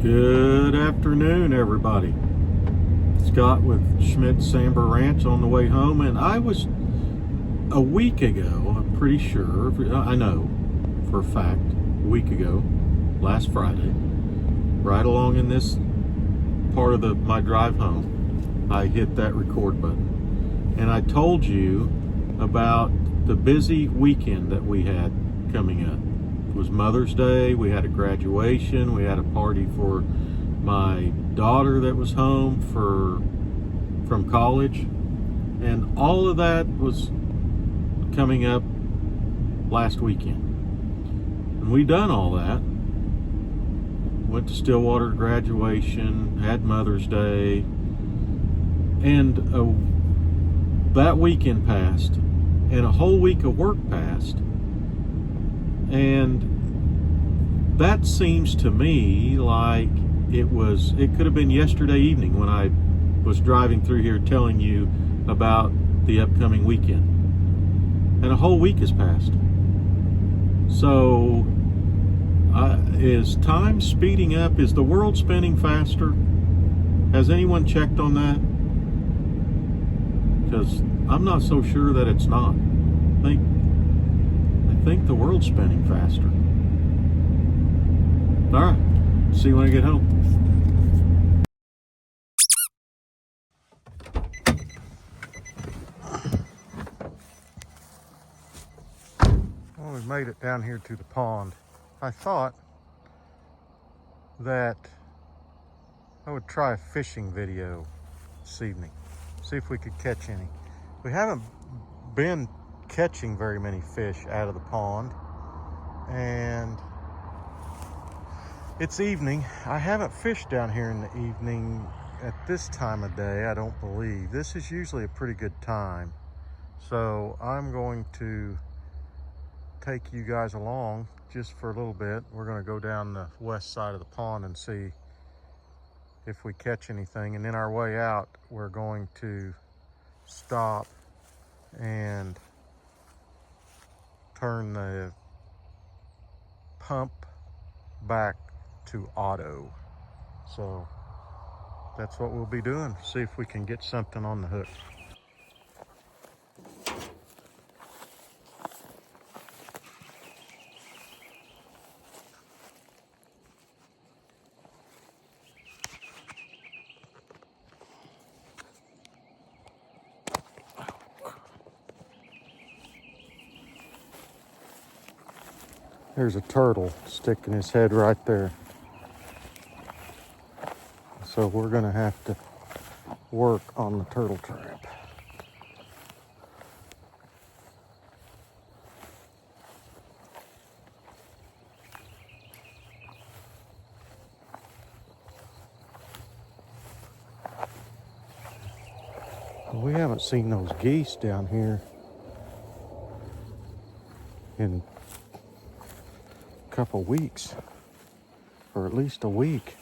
Good afternoon, everybody. Scott with Schmidt Samber Ranch on the way home, and I was a week ago, I'm pretty sure, I know for a fact, a week ago, last Friday, right along in this part of my drive home, I hit that record button. And I told you about the busy weekend that we had coming up. It was Mother's Day, we had a graduation, we had a party for my daughter that was home from college, and all of that was coming up last weekend. And we done all that. Went to Stillwater graduation, had Mother's Day, and that weekend passed, and a whole week of work passed. And that seems to me like it could have been yesterday evening when I was driving through here telling you about the upcoming weekend. And a whole week has passed. So, is time speeding up? Is the world spinning faster? Has anyone checked on that? Because I'm not so sure that it's not. I think the world's spinning faster. All right, see you when I get home. Well, we've made it down here to the pond. I thought that I would try a fishing video this evening, see if we could catch any. We haven't been catching very many fish out of the pond, and it's evening. I haven't fished down here in the evening at this time of day, I don't believe. This is usually a pretty good time. So I'm going to take you guys along just for a little bit. We're going to go down the west side of the pond and see if we catch anything. And then our way out, we're going to stop and turn the pump back to auto. So that's what we'll be doing. See if we can get something on the hook. There's a turtle sticking his head right there. So we're gonna have to work on the turtle trap. We haven't seen those geese down here in a couple weeks, or at least a week.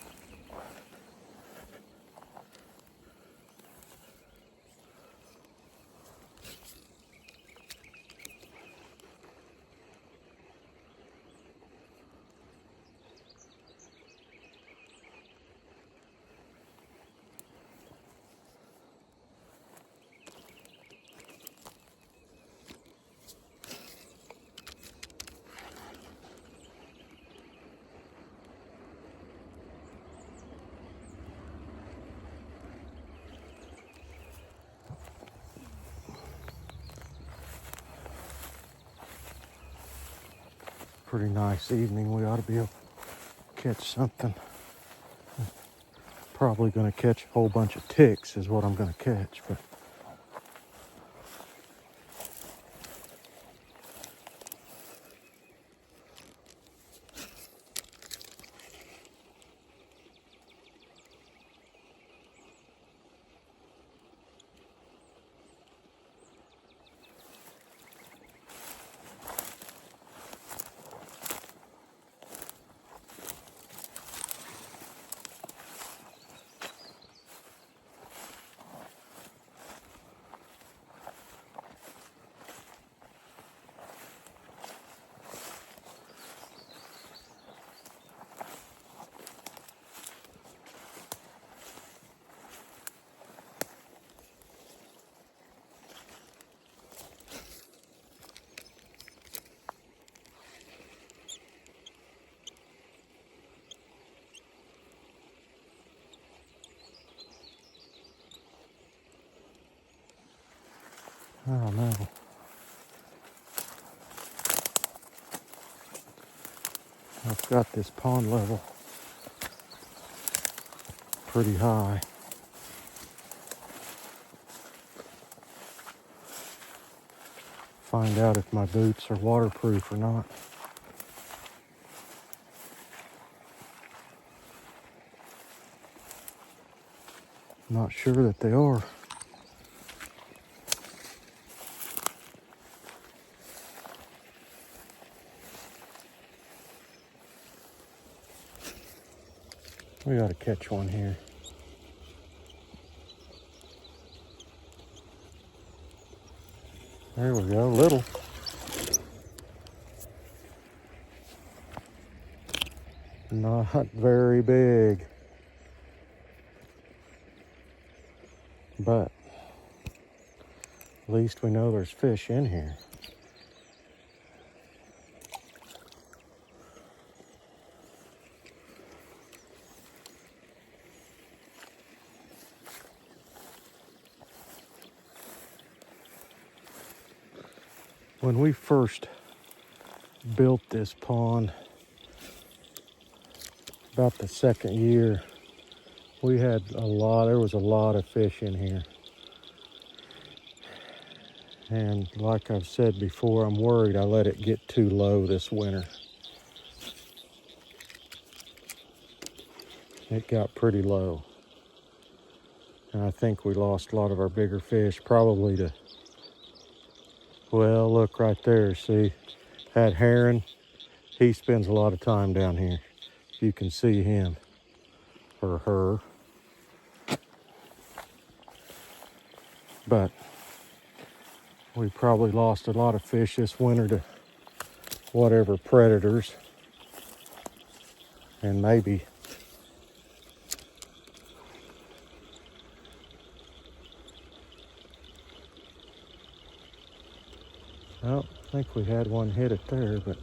Pretty nice evening. We ought to be able to catch something. Probably going to catch a whole bunch of ticks is what I'm going to catch, but I don't know. I've got this pond level pretty high. Find out if my boots are waterproof or not. Not sure that they are. We ought to catch one here. There we go, little. Not very big. But at least we know there's fish in here. When we first built this pond, about the second year, there was a lot of fish in here. And like I've said before, I'm worried I let it get too low this winter. It got pretty low. And I think we lost a lot of our bigger fish, probably to, well, look right there, see? That heron, he spends a lot of time down here. You can see him, or her. But we probably lost a lot of fish this winter to whatever predators. And maybe well, I think we had one hit it there, but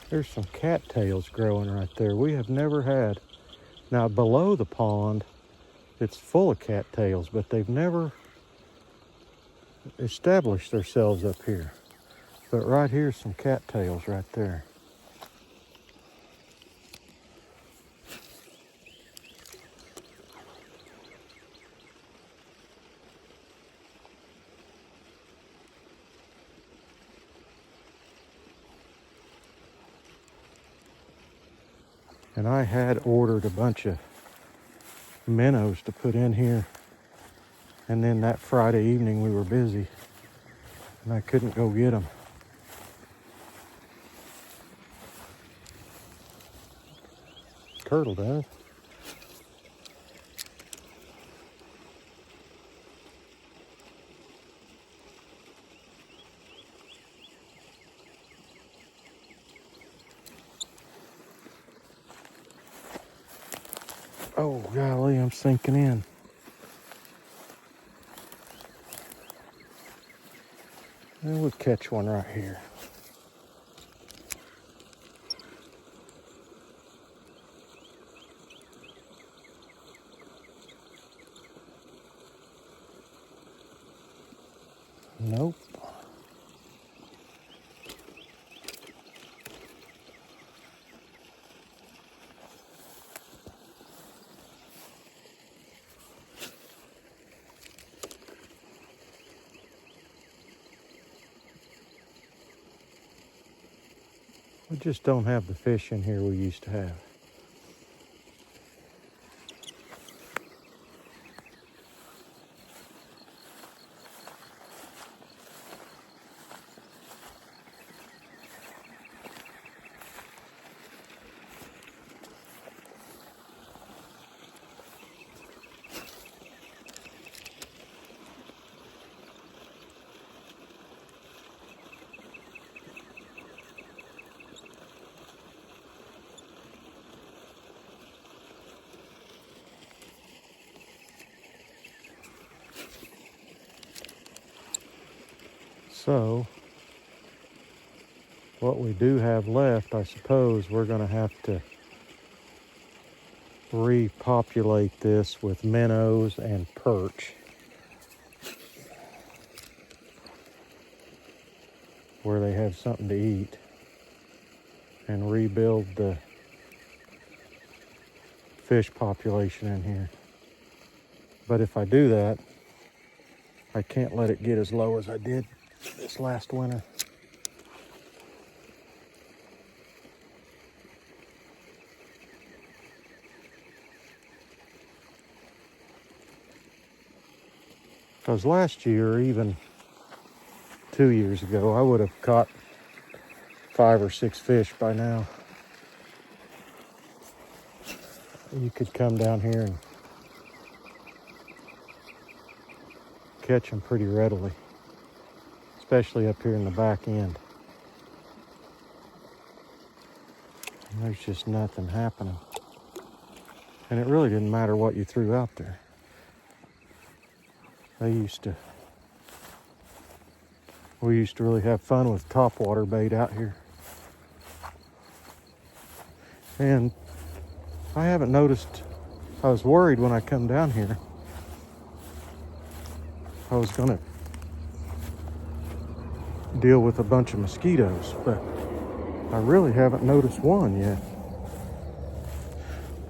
there's some cattails growing right there. We have never had. Now below the pond, it's full of cattails, but they've never established themselves up here. But right here's some cattails right there. And I had ordered a bunch of minnows to put in here. And then that Friday evening we were busy and I couldn't go get them. Turtle does. Oh golly, I'm sinking in. And we'll catch one right here. Nope. We just don't have the fish in here we used to have. So, what we do have left, I suppose we're going to have to repopulate this with minnows and perch, where they have something to eat, and rebuild the fish population in here. But if I do that, I can't let it get as low as I did this last winter. Because last year, even 2 years ago, I would have caught 5 or 6 fish by now. You could come down here and catch them pretty readily, especially up here in the back end. And there's just nothing happening. And it really didn't matter what you threw out there. We used to really have fun with topwater bait out here. And I haven't noticed, I was worried when I come down here I was gonna deal with a bunch of mosquitoes, but I really haven't noticed one yet.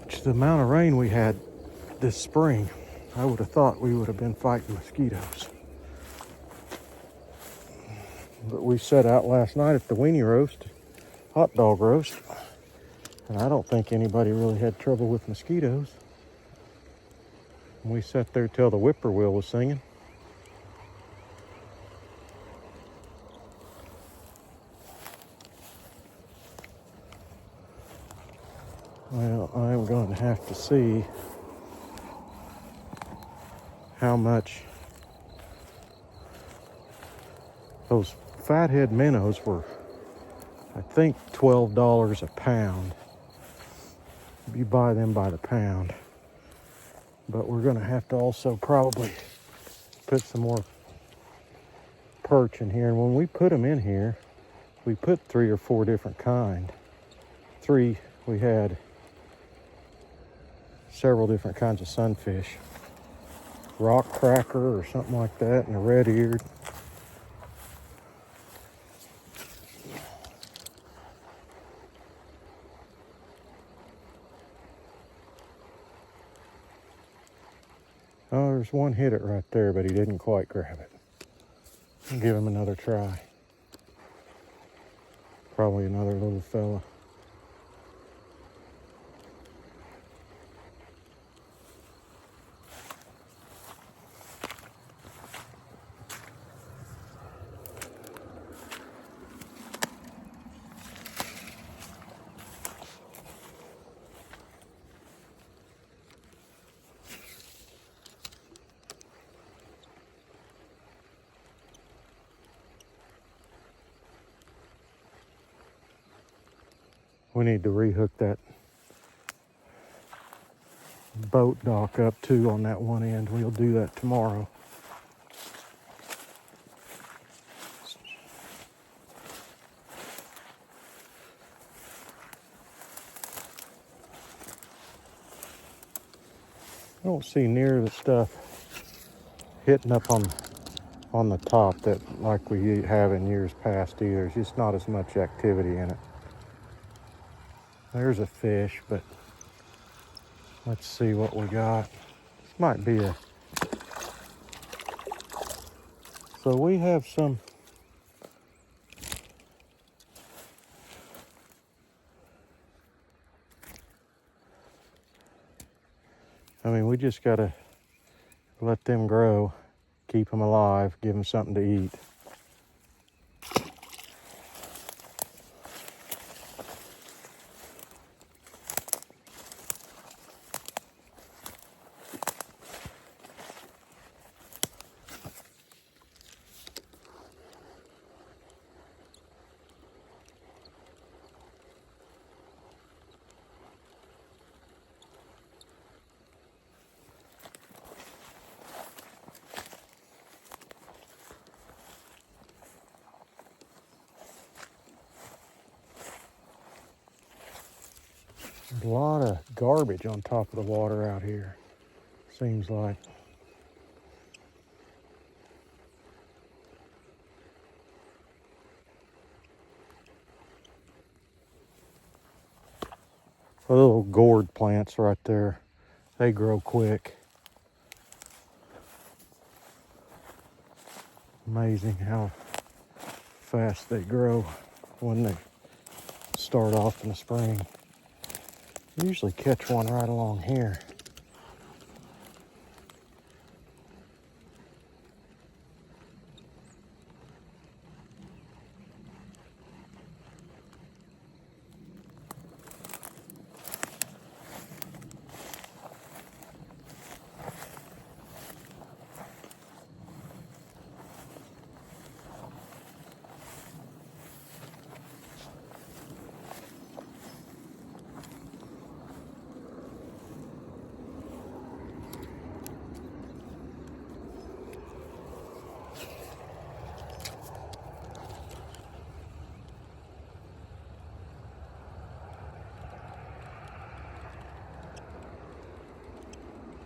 Which, the amount of rain we had this spring, I would have thought we would have been fighting mosquitoes. But we set out last night at the weenie roast, hot dog roast, and I don't think anybody really had trouble with mosquitoes. And we sat there till the whippoorwill was singing. Well, I'm going to have to see how much those fathead minnows were. I think $12 a pound. You buy them by the pound. But we're going to have to also probably put some more perch in here. And when we put them in here, we put 3 or 4 different kind. 3, we had several different kinds of sunfish. Rock cracker or something like that, and a red-eared. Oh, there's one hit it right there, but he didn't quite grab it. I'll give him another try. Probably another little fella. We need to rehook that boat dock up too on that one end. We'll do that tomorrow. I don't see near the stuff hitting up on the top that like we have in years past either. There's just not as much activity in it. There's a fish, but let's see what we got. This might be a... So we have some... I mean, we just gotta let them grow, keep them alive, give them something to eat. A lot of garbage on top of the water out here, seems like. The little gourd plants right there, they grow quick. Amazing how fast they grow when they start off in the spring. You usually catch one right along here.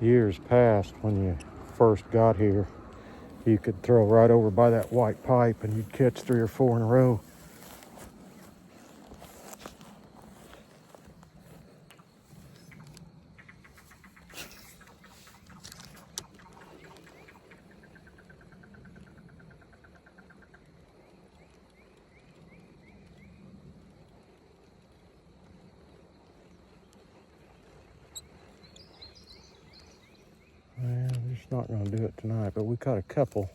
Years past, when you first got here, you could throw right over by that white pipe and you'd catch 3 or 4 in a row. Well, we're just not going to do it tonight, but we caught a couple.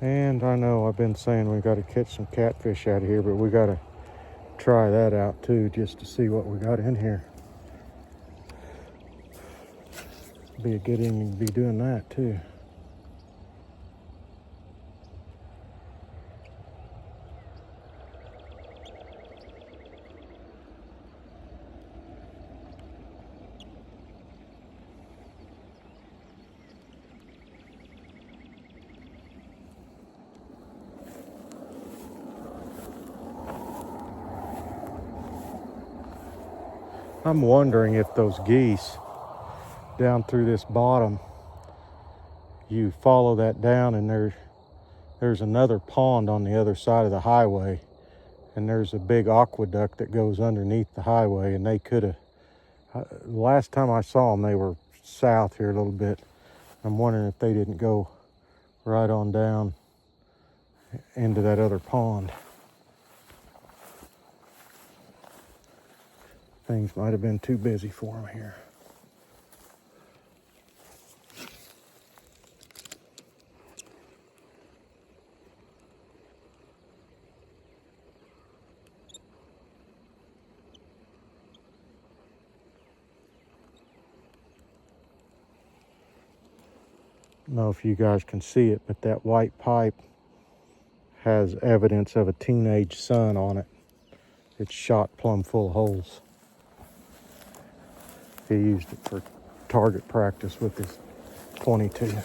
And I know I've been saying we got to catch some catfish out of here, but we got to try that out too, just to see what we got in here. Be a good evening to be doing that too. I'm wondering if those geese down through this bottom, you follow that down and there's another pond on the other side of the highway, and there's a big aqueduct that goes underneath the highway, and they could have, last time I saw them, they were south here a little bit. I'm wondering if they didn't go right on down into that other pond. Things might have been too busy for them here. I don't know if you guys can see it, but that white pipe has evidence of a teenage sun on it. It's shot plumb full of holes. He used it for target practice with his .22.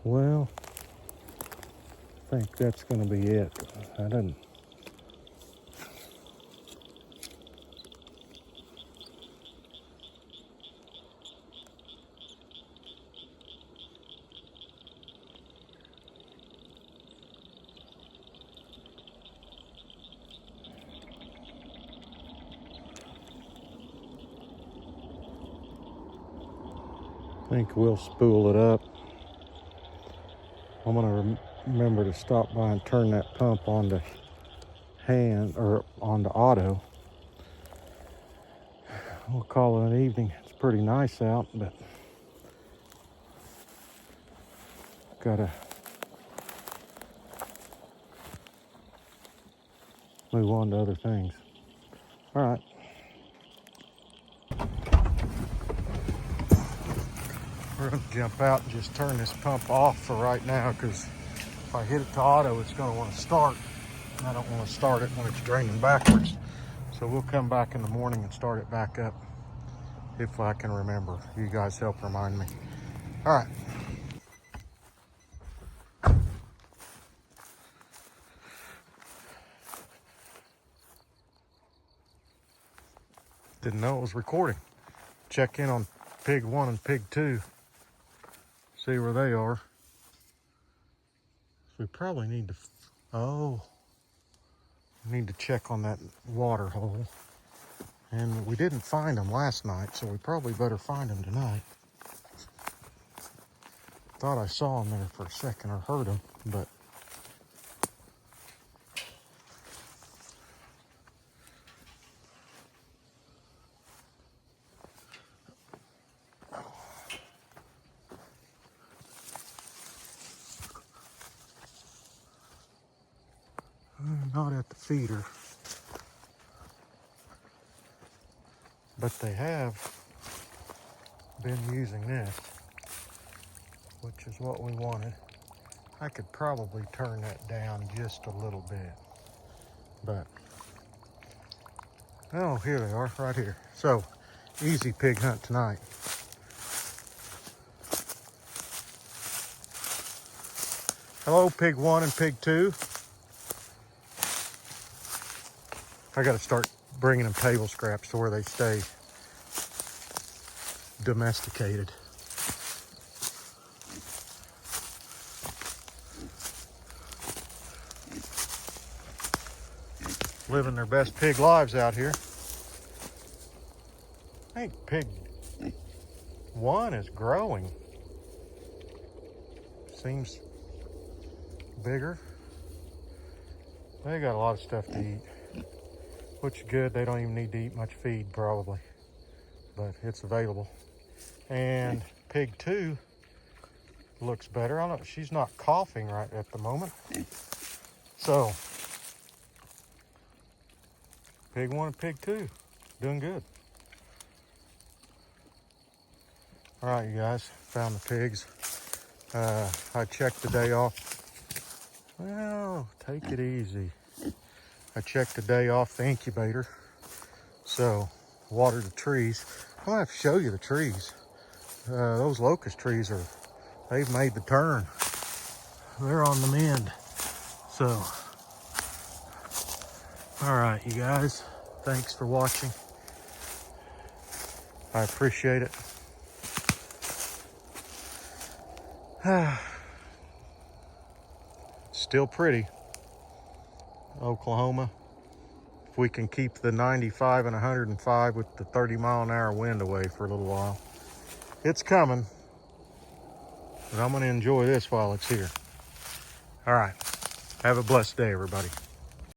Well, I think that's going to be it. I didn't. I think we'll spool it up. I'm going to remember to stop by and turn that pump onto hand or onto auto. We'll call it an evening. It's pretty nice out, but gotta move on to other things. All right. We're gonna jump out and just turn this pump off for right now because If I hit it to auto, it's going to want to start. I don't want to start it when it's draining backwards. So we'll come back in the morning and start it back up if I can remember. You guys help remind me. All right. Didn't know it was recording. Check in on pig 1 and pig 2. See where they are. So we probably need to, need to check on that water hole. And we didn't find them last night, so we probably better find them tonight. Thought I saw them there for a second or heard them, but not at the feeder. But they have been using this, which is what we wanted. I could probably turn that down just a little bit, but oh, here they are right here. So easy pig hunt tonight. Hello, pig 1 and pig 2. I got to start bringing them table scraps to where they stay domesticated. Living their best pig lives out here. I think pig 1 is growing. Seems bigger. They got a lot of stuff to eat, which is good. They don't even need to eat much feed probably, but it's available. And pig 2 looks better. I don't know, she's not coughing right at the moment. So pig 1 and pig 2 doing good. All right, you guys, found the pigs. I checked the day off. Well, take it easy. I checked the day off the incubator. So watered the trees. I'm gonna have to show you the trees. Those locust trees they've made the turn. They're on the mend. So, all right, you guys, thanks for watching. I appreciate it. Still pretty. Oklahoma. If we can keep the 95 and 105 with the 30-mile-an-hour wind away for a little while. It's coming, but I'm going to enjoy this while it's here. All right. Have a blessed day, everybody.